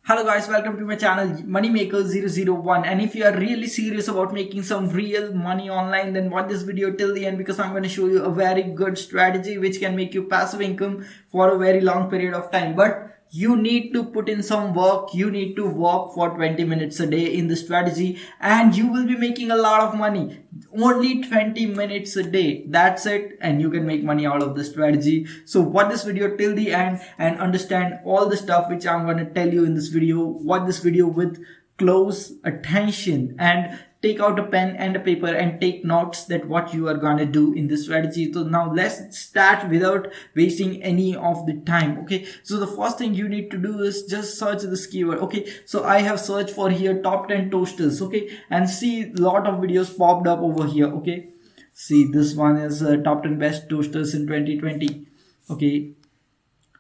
Hello guys, welcome to my channel Moneymaker001. And if you are really serious about making some real money online, then watch this video till the end, because I'm going to show you a very good strategy which can make you passive income for a very long period of time. But you need to put in some work. You need to work for 20 minutes a day in the strategy, and you will be making a lot of money. Only 20 minutes a day, that's it, and you can make money out of the strategy. So watch this video till the end and understand all the stuff which I'm going to tell you in this video. Watch this video with close attention and take out a pen and a paper and take notes that what you are gonna do in this strategy. So now let's start without wasting any of the time. Okay, so the first thing you need to do is just search this keyword. Okay, so I have searched for here top 10 toasters. Okay, and see a lot of videos popped up over here. Okay, see this one is top 10 best toasters in 2020. Okay,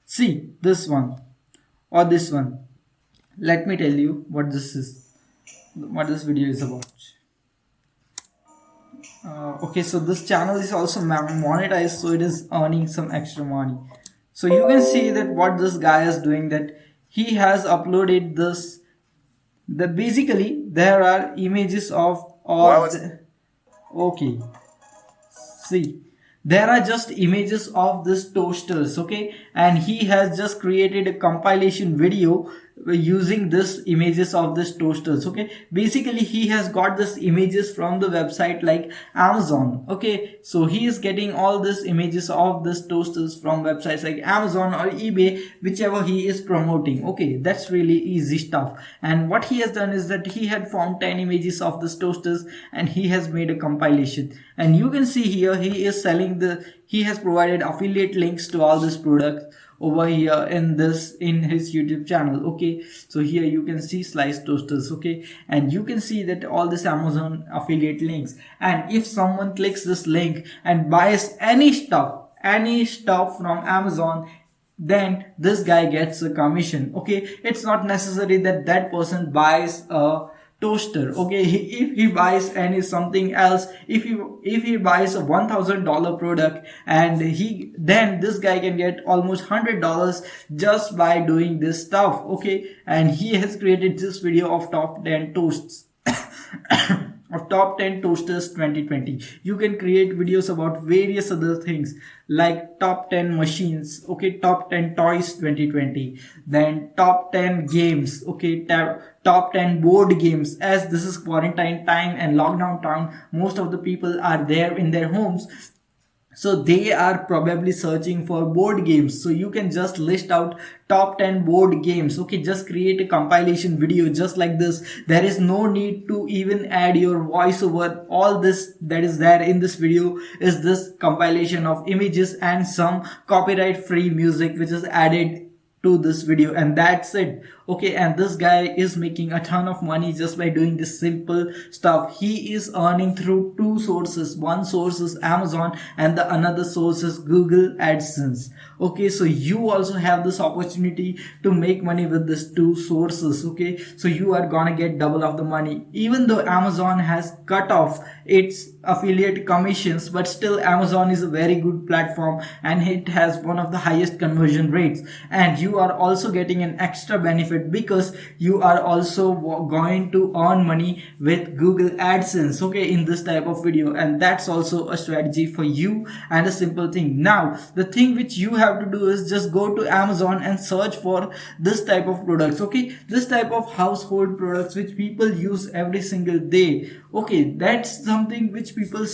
see this one or this one. Let me tell you what this is, what this video is about. Okay, so this channel is also monetized, so it is earning some extra money. So you can see that what this guy is doing, that he has uploaded this, that basically there are images of all okay, see, there are just images of this toasters. Okay, and he has just created a compilation video using this images of this toasters. Okay, basically he has got this images from the website like Amazon. Okay, so he is getting all these images of this toasters from websites like Amazon or eBay, whichever he is promoting. Okay, that's really easy stuff. And what he has done is that he had found 10 images of this toasters and he has made a compilation. And you can see here he is selling he has provided affiliate links to all these products over here in his YouTube channel. Okay, so here you can see sliced toasters. Okay, and you can see that all this Amazon affiliate links, and if someone clicks this link and buys any stuff from Amazon, then this guy gets a commission. Okay, it's not necessary that that person buys a toaster. Okay, if he buys any something else, if he buys a $1,000 product, and then this guy can get almost $100 just by doing this stuff. Okay, and he has created this video of top 10 toasts of top 10 toasters 2020. You can create videos about various other things like top 10 machines. Okay, top 10 toys 2020, then top 10 games. Okay, top 10 board games. As this is quarantine time and lockdown time, most of the people are there in their homes, so they are probably searching for board games. So you can just list out top 10 board games. Okay, just create a compilation video just like this. There is no need to even add your voiceover. All this that is there in this video is this compilation of images and some copyright free music which is added to this video, and that's it. Okay, and this guy is making a ton of money just by doing this simple stuff. He is earning through two sources. One source is Amazon and the another source is Google AdSense. Okay, so you also have this opportunity to make money with these two sources. Okay, so you are gonna get double of the money. Even though Amazon has cut off its affiliate commissions, but still Amazon is a very good platform and it has one of the highest conversion rates, and you are also getting an extra benefit because you are also going to earn money with Google AdSense. Okay, in this type of video, and that's also a strategy for you and a simple thing. Now the thing which you have to do is just go to Amazon and search for this type of products. Okay, this type of household products which people use every single day. Okay, that's something which people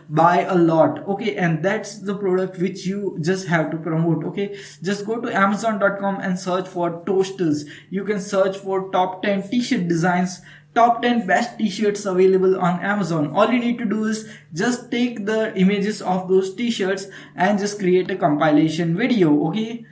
buy a lot. Okay, and that's the product which you just have to promote. Okay, just go to amazon.com and search for toasters. You can search for top 10 t-shirt designs, top 10 best t-shirts available on Amazon. All you need to do is just take the images of those t-shirts and just create a compilation video. Okay,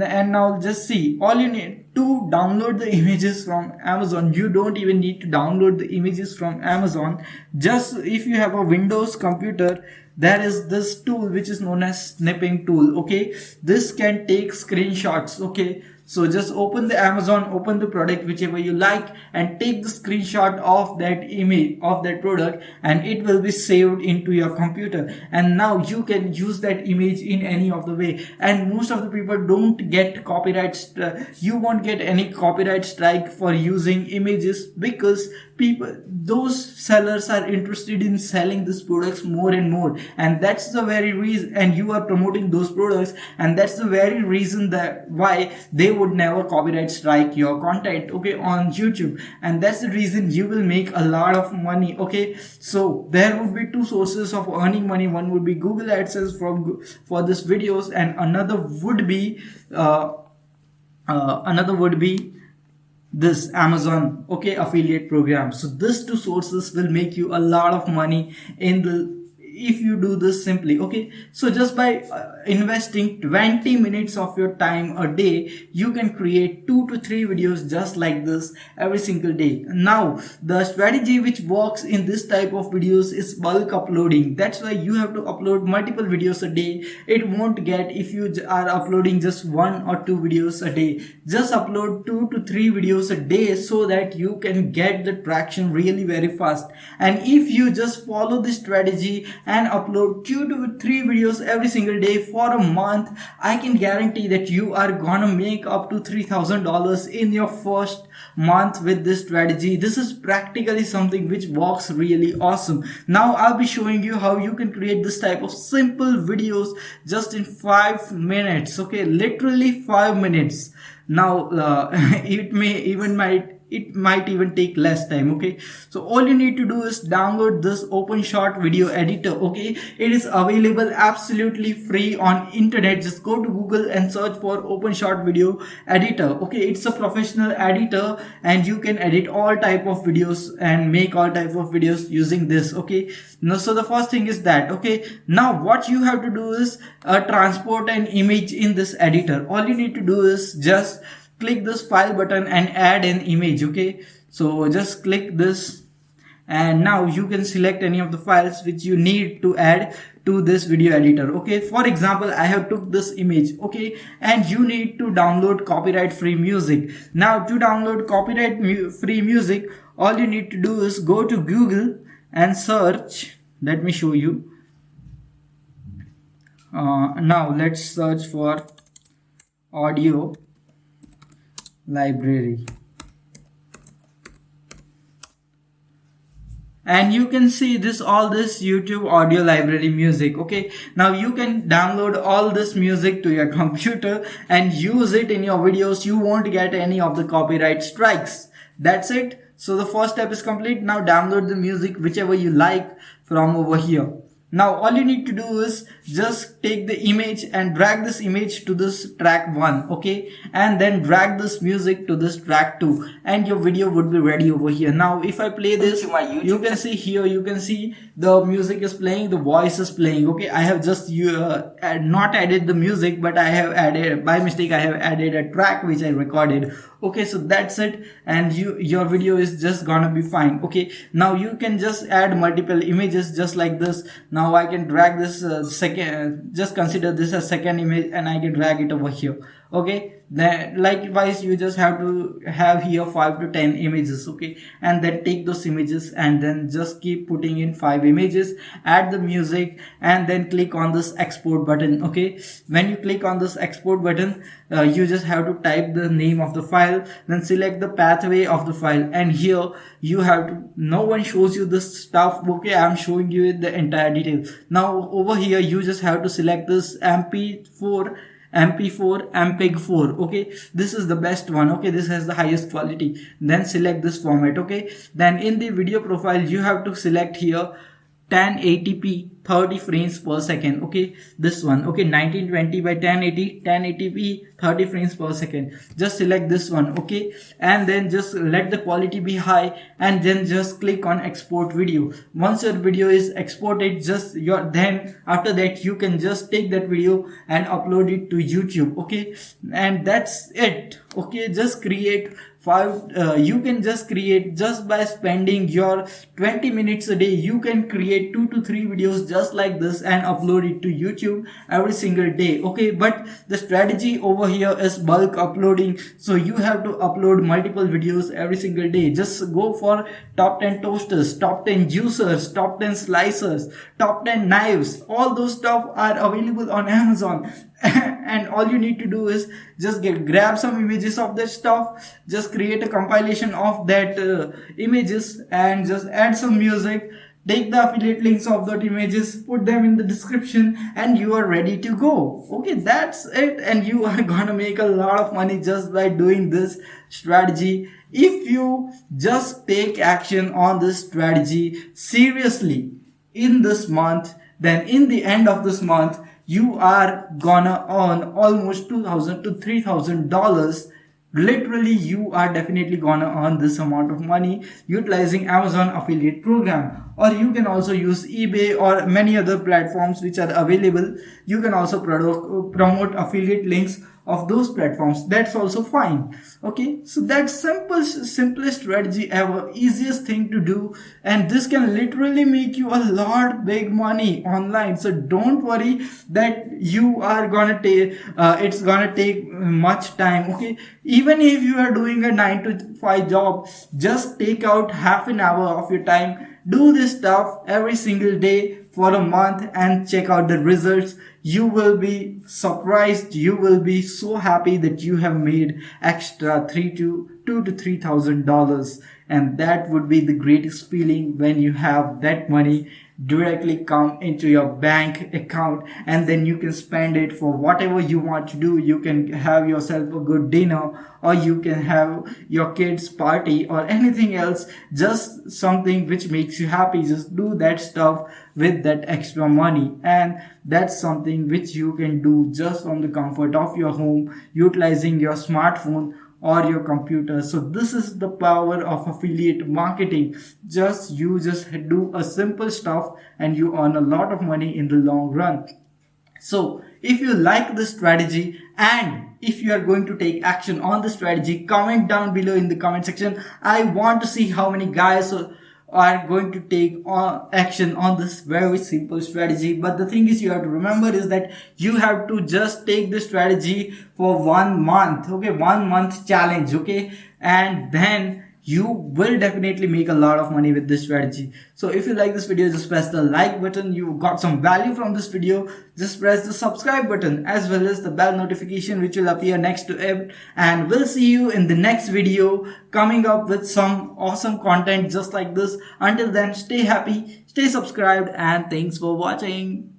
and now just see, all you need to download the images from Amazon. You don't even need to download the images from Amazon. Just if you have a Windows computer, there is this tool which is known as snipping tool. Okay, this can take screenshots. Okay, So just open the Amazon, open the product whichever you like, and take the screenshot of that image of that product, and it will be saved into your computer, and now you can use that image in any of the way. And most of the people don't get you won't get any copyright strike for using images, because those sellers are interested in selling these products more and more, and that's the very reason, and you are promoting those products, and that's the very reason that why they would never copyright strike your content, okay, on YouTube. And that's the reason you will make a lot of money, okay. So there would be two sources of earning money. One would be Google AdSense for this videos, and another would be this Amazon, okay, affiliate program. So these two sources will make you a lot of money if you do this simply, okay. So just by investing 20 minutes of your time a day, you can create 2 to 3 videos just like this every single day. Now the strategy which works in this type of videos is bulk uploading. That's why you have to upload multiple videos a day. It won't get if you are uploading just 1 or 2 videos a day. Just upload 2 to 3 videos a day so that you can get the traction really very fast. And if you just follow this strategy and upload 2 to 3 videos every single day for a month, I can guarantee that you are gonna make up to $3,000 in your first month with this strategy. This is practically something which works really awesome. Now I'll be showing you how you can create this type of simple videos just in 5 minutes, okay, literally 5 minutes. Now it might even take less time, okay. So all you need to do is download this OpenShot video editor, okay. It is available absolutely free on internet. Just go to Google and search for OpenShot video editor, okay. It's a professional editor, and you can edit all type of videos and make all type of videos using this, okay. Now so the first thing is that, okay, now what you have to do is transport an image in this editor. All you need to do is just click this file button and add an image, okay. So just click this, and now you can select any of the files which you need to add to this video editor, okay. For example, I have took this image, okay, and you need to download copyright free music. Now to download copyright free music, all you need to do is go to Google and search. Let me show you. Now let's search for audio library, and you can see all this YouTube audio library music, okay. Now you can download all this music to your computer and use it in your videos. You won't get any of the copyright strikes. That's it. So the first step is complete. Now download the music whichever you like from over here. Now all you need to do is just take the image and drag this image to this track 1, okay, and then drag this music to this track 2, and your video would be ready over here. Now if I play this, you can see here, you can see the music is playing, the voice is playing, okay. I have just not added the music, but I have added, by mistake I have added a track which I recorded, okay. So that's it, and your video is just gonna be fine, okay. Now you can just add multiple images just like this. Now I can drag this just consider this as second image, and I can drag it over here, okay. Then likewise you just have to have here 5 to 10 images, okay, and then take those images and then just keep putting in 5 images, add the music, and then click on this export button, okay. When you click on this export button, you just have to type the name of the file, then select the pathway of the file, and here you have to, no one shows you this stuff, okay. I'm showing you the entire detail. Now over here you just have to select this MP4 MPEG-4, okay. This is the best one, okay. This has the highest quality. Then select this format, okay. Then in the video profile you have to select here 1080p 30 frames per second, okay. This one, okay, 1920 by 1080p 30 frames per second. Just select this one, okay, and then just let the quality be high, and then just click on export video. Once your video is exported, then after that you can just take that video and upload it to YouTube, okay. And that's it, okay. Just create you can just create, just by spending your 20 minutes a day, you can create 2 to 3 videos just just like this and upload it to YouTube every single day. Okay, but the strategy over here is bulk uploading. So you have to upload multiple videos every single day. Just go for top 10 toasters, top 10 juicers, top 10 slicers, top 10 knives. All those stuff are available on Amazon. And all you need to do is just grab some images of that stuff, just create a compilation of that images, and just add some music, take the affiliate links of that images, put them in the description, and you are ready to go. Okay, that's it, and you are gonna make a lot of money just by doing this strategy. If you just take action on this strategy seriously in this month, then in the end of this month you are gonna earn almost $2,000 to $3,000. Literally, you are definitely gonna earn this amount of money utilizing Amazon affiliate program. Or you can also use eBay or many other platforms which are available. You can also promote affiliate links of those platforms. That's also fine. Okay, so that's simplest strategy ever, easiest thing to do, and this can literally make you a lot big money online. So don't worry that you are gonna take it's gonna take much time. Okay, even if you are doing a 9 to 5 job, just take out half an hour of your time, do this stuff every single day for a month, and check out the results. You will be surprised. You will be so happy that you have made extra $2,000 to $3,000, and that would be the greatest feeling when you have that money directly come into your bank account, and then you can spend it for whatever you want to do. You can have yourself a good dinner, or you can have your kids party, or anything else, just something which makes you happy. Just do that stuff with that extra money, and that's something which you can do just from the comfort of your home, utilizing your smartphone or your computer. So this is the power of affiliate marketing. You just do a simple stuff and you earn a lot of money in the long run. So if you like this strategy, and if you are going to take action on the strategy, comment down below in the comment section. I want to see how many guys are going to take action on this very simple strategy. But the thing is, you have to remember is that you have to just take the strategy for 1 month. Okay, 1 month challenge. Okay, and then you will definitely make a lot of money with this strategy. So if you like this video, just press the like button. You got some value from this video, just press the subscribe button as well as the bell notification which will appear next to it, and we'll see you in the next video coming up with some awesome content just like this. Until then, stay happy, stay subscribed, and thanks for watching.